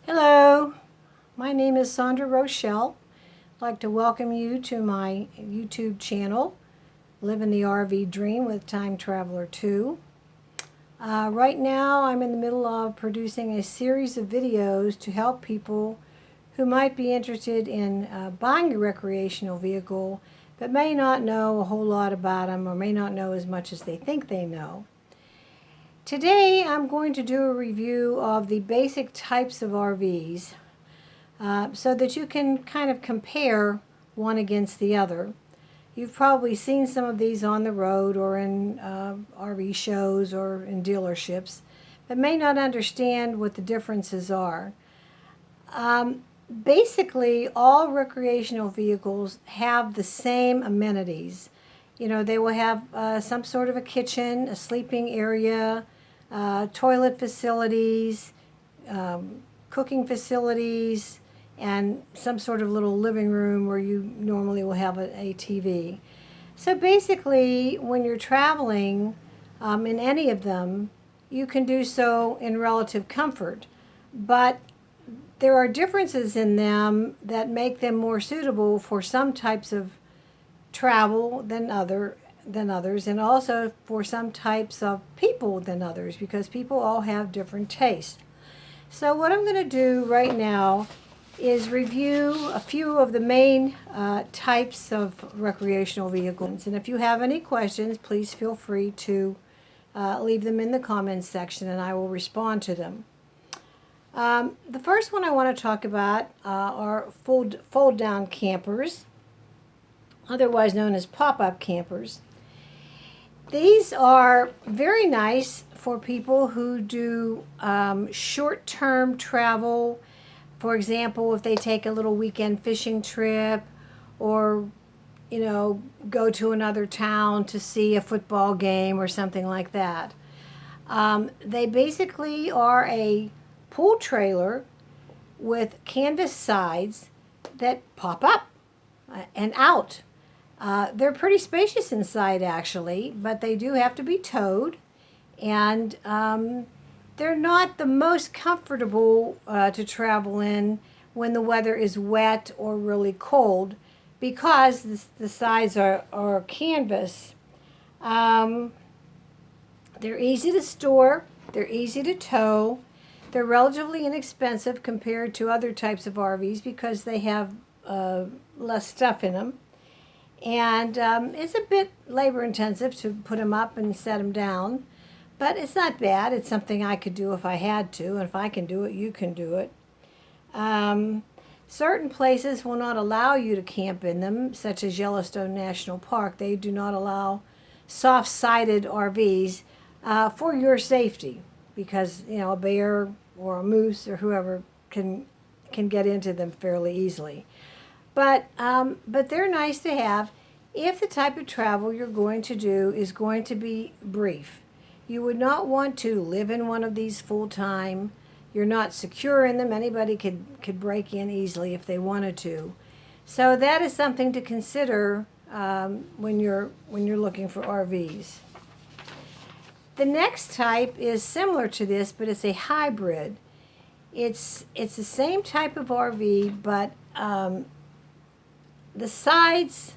Hello, my name is Sandra Rochelle. I'd like to welcome you to my YouTube channel, Living the RV Dream with Time Traveler 2. Right now I'm in the middle of producing a series of videos to help people who might be interested in buying a recreational vehicle but may not know a whole lot about them or may not know as much as they think they know. Today I'm going to do a review of the basic types of RVs so that you can kind of compare one against the other. You've probably seen some of these on the road or in RV shows or in dealerships, but may not understand what the differences are. Basically, all recreational vehicles have the same amenities. You know, they will have some sort of a kitchen, a sleeping area, toilet facilities, cooking facilities, and some sort of little living room where you normally will have a TV. So basically, when you're traveling in any of them, you can do so in relative comfort. But there are differences in them that make them more suitable for some types of travel than others, and also for some types of people than others, because people all have different tastes. So what I'm going to do right now is review a few of the main types of recreational vehicles. And if you have any questions, please feel free to leave them in the comments section and I will respond to them. The first one I want to talk about are fold-down campers, otherwise known as pop-up campers. These are very nice for people who do short-term travel. For example, if they take a little weekend fishing trip or, you know, go to another town to see a football game or something like that. They basically are a pool trailer with canvas sides that pop up and out. They're pretty spacious inside, actually, but they do have to be towed, and they're not the most comfortable to travel in when the weather is wet or really cold, because the sides are canvas. They're easy to store, they're easy to tow, they're relatively inexpensive compared to other types of RVs because they have less stuff in them. And it's a bit labor intensive to put them up and set them down, but it's not bad. It's something I could do if I had to, and if I can do it, you can do it. Certain places will not allow you to camp in them, such as Yellowstone National Park. They do not allow soft-sided RVs for your safety, because, you know, a bear or a moose or whoever can get into them fairly easily. But they're nice to have if the type of travel you're going to do is going to be brief. You would not want to live in one of these full time. You're not secure in them. Anybody could break in easily if they wanted to. So that is something to consider when you're looking for RVs. The next type is similar to this, but it's a hybrid. It's the same type of RV, but the sides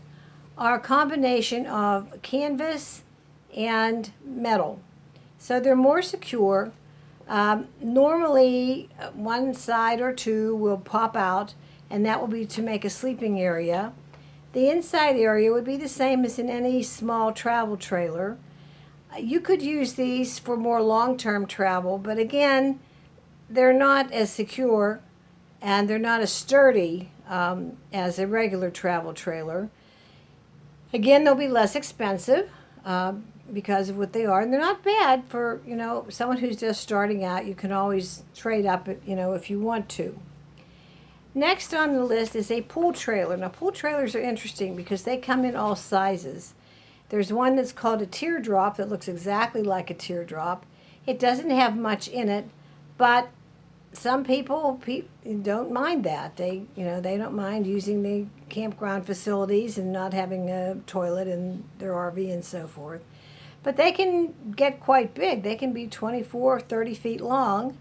are a combination of canvas and metal, so they're more secure. Normally, one side or two will pop out, and that will be to make a sleeping area. The inside area would be the same as in any small travel trailer. You could use these for more long-term travel, but again, they're not as secure and they're not as sturdy as a regular travel trailer. Again, they'll be less expensive because of what they are, and they're not bad for, you know, someone who's just starting out. You can always trade up, you know, if you want to. Next on the list is a pool trailer. Now, pool trailers are interesting because they come in all sizes. There's one that's called a teardrop that looks exactly like a teardrop. It doesn't have much in it, but some people don't mind that. They don't mind using the campground facilities and not having a toilet in their RV and so forth. But they can get quite big. They can be 24, 30 feet long.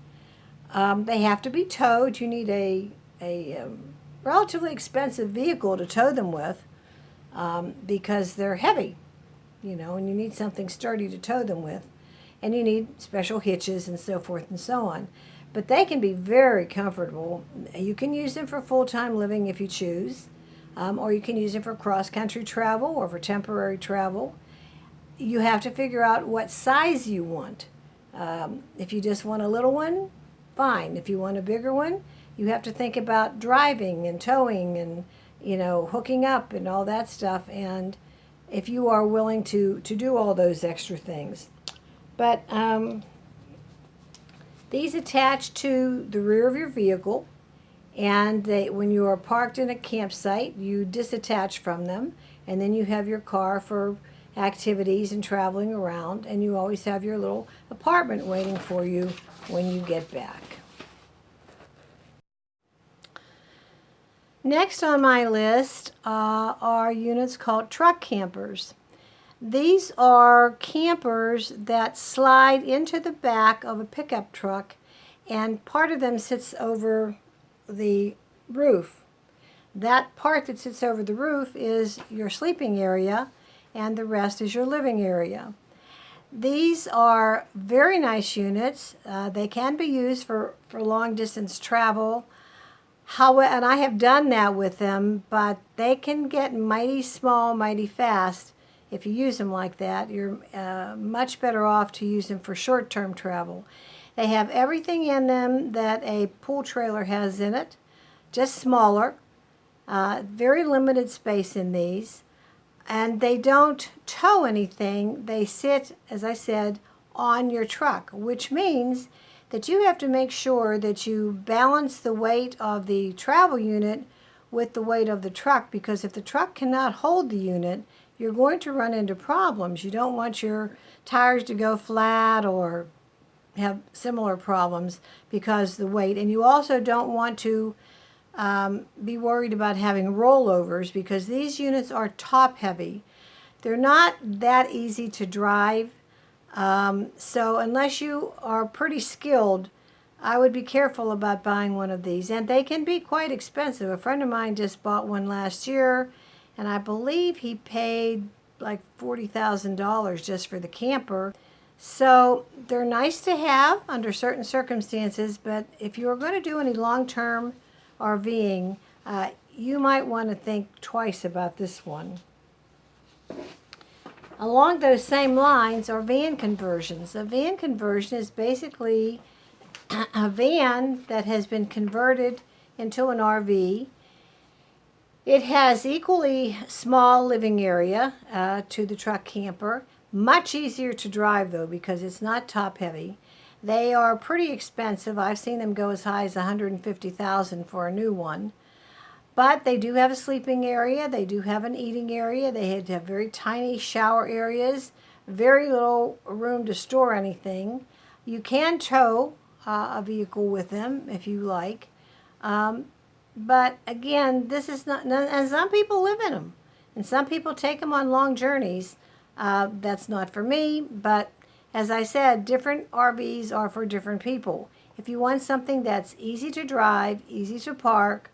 They have to be towed. You need a relatively expensive vehicle to tow them with because they're heavy, and you need something sturdy to tow them with. And you need special hitches and so forth and so on. But they can be very comfortable. You can use them for full-time living if you choose, or you can use them for cross-country travel or for temporary travel. You have to figure out what size you want. If you just want a little one, fine. If you want a bigger one, you have to think about driving and towing and hooking up and all that stuff. And if you are willing to do all those extra things. But these attach to the rear of your vehicle, and when you are parked in a campsite, you disattach from them, and then you have your car for activities and traveling around, and you always have your little apartment waiting for you when you get back. Next on my list are units called truck campers. These are campers that slide into the back of a pickup truck, and part of them sits over the roof. That part that sits over the roof is your sleeping area, and the rest is your living area. These are very nice units. They can be used for long distance travel. And I have done that with them, but they can get mighty small, mighty fast. If you use them like that, you're much better off to use them for short-term travel. They have everything in them that a pool trailer has in it, just smaller, very limited space in these, and they don't tow anything. They sit, as I said, on your truck, which means that you have to make sure that you balance the weight of the travel unit with the weight of the truck, because if the truck cannot hold the unit, you're going to run into problems. You don't want your tires to go flat or have similar problems because the weight. And you also don't want to be worried about having rollovers, because these units are top heavy. They're not that easy to drive. So unless you are pretty skilled, I would be careful about buying one of these. And they can be quite expensive. A friend of mine just bought one last year, and I believe he paid like $40,000 just for the camper. So they're nice to have under certain circumstances, but if you're going to do any long-term RVing, you might want to think twice about this one. Along those same lines are van conversions. A van conversion is basically a van that has been converted into an RV. It has equally small living area to the truck camper. Much easier to drive though, because it's not top heavy. They are pretty expensive. I've seen them go as high as $150,000 for a new one. But they do have a sleeping area. They do have an eating area. They have very tiny shower areas, very little room to store anything. You can tow a vehicle with them if you like. But again, this is not, and some people live in them, and some people take them on long journeys. That's not for me, but as I said, different RVs are for different people. If you want something that's easy to drive, easy to park,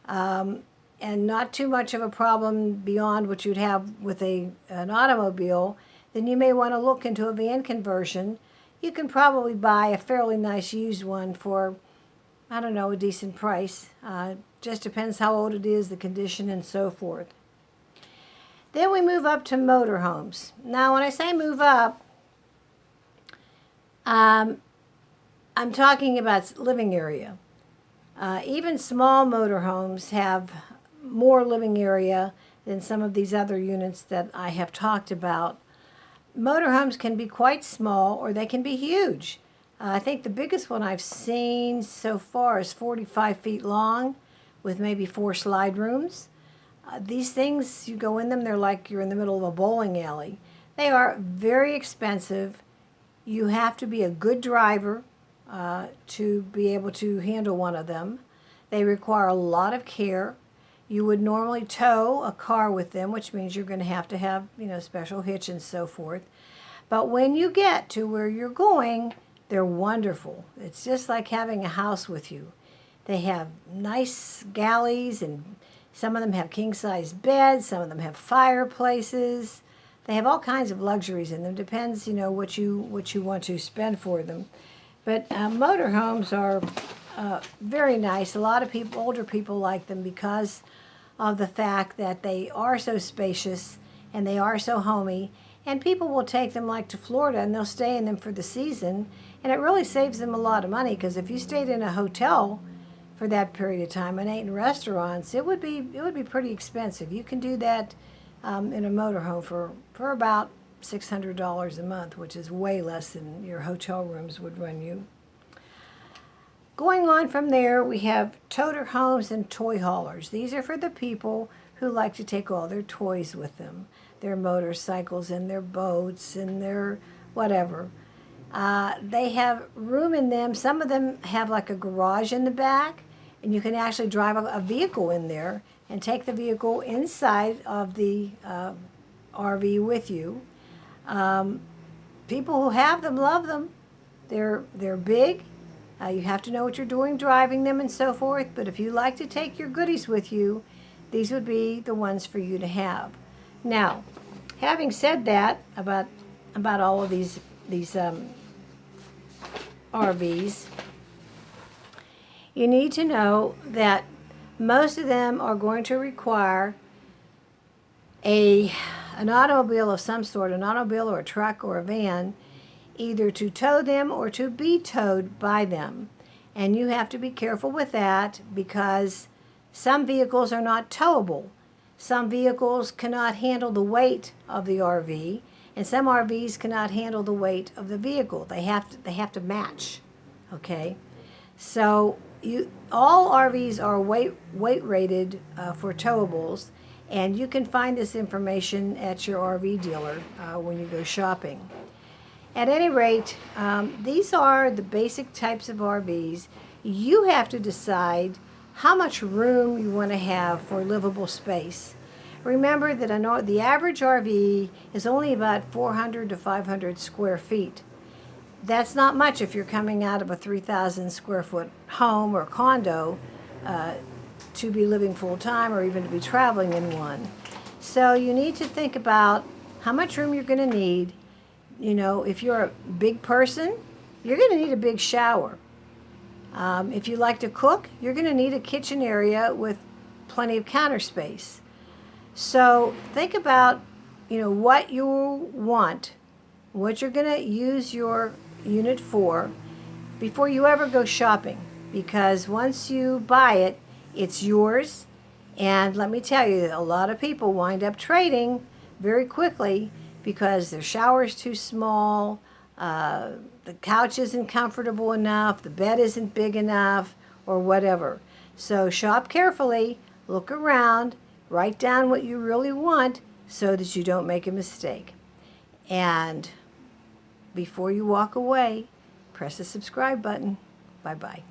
and not too much of a problem beyond what you'd have with an automobile, then you may want to look into a van conversion. You can probably buy a fairly nice used one for, I don't know, a decent price. Just depends how old it is, the condition, and so forth. Then we move up to motorhomes. Now, when I say move up, I'm talking about living area. Even small motorhomes have more living area than some of these other units that I have talked about. Motorhomes can be quite small, or they can be huge. I think the biggest one I've seen so far is 45 feet long with maybe 4 slide rooms. These things, you go in them, they're like you're in the middle of a bowling alley. They are very expensive. You have to be a good driver to be able to handle one of them. They require a lot of care. You would normally tow a car with them, which means you're going to have, special hitch and so forth. But when you get to where you're going, They're wonderful. It's just like having a house with you. They have nice galleys, and some of them have king-size beds. Some of them have fireplaces. They have all kinds of luxuries in them. Depends, what you want to spend for them. But motorhomes are very nice. A lot of people, older people, like them because of the fact that they are so spacious and they are so homey. And people will take them like to Florida, and they'll stay in them for the season. And it really saves them a lot of money, because if you stayed in a hotel for that period of time and ate in restaurants, it would be pretty expensive. You can do that in a motorhome for about $600 a month, which is way less than your hotel rooms would run you. Going on from there, we have toter homes and toy haulers. These are for the people who like to take all their toys with them, their motorcycles and their boats and their whatever. They have room in them. Some of them have like a garage in the back, and you can actually drive a vehicle in there and take the vehicle inside of the RV with you. People who have them love them. They're big. You have to know what you're doing driving them and so forth, but if you like to take your goodies with you, these would be the ones for you to have. Now, having said that about all of these RVs, you need to know that most of them are going to require an automobile of some sort, an automobile or a truck or a van, either to tow them or to be towed by them. And you have to be careful with that, because some vehicles are not towable. Some vehicles cannot handle the weight of the RV, and some RVs cannot handle the weight of the vehicle. They have to match. Okay? So all RVs are weight rated for towables, and you can find this information at your RV dealer when you go shopping. At any rate, these are the basic types of RVs. You have to decide how much room you want to have for livable space. Remember that the average RV is only about 400 to 500 square feet. That's not much if you're coming out of a 3,000 square foot home or condo to be living full time, or even to be traveling in one. So you need to think about how much room you're going to need. If you're a big person, you're going to need a big shower. If you like to cook, you're going to need a kitchen area with plenty of counter space. So think about, what you want, what you're going to use your unit for before you ever go shopping. Because once you buy it, it's yours. And let me tell you, a lot of people wind up trading very quickly because their shower's too small, the couch isn't comfortable enough, the bed isn't big enough, or whatever. So shop carefully, look around, write down what you really want so that you don't make a mistake. And before you walk away, press the subscribe button. Bye-bye.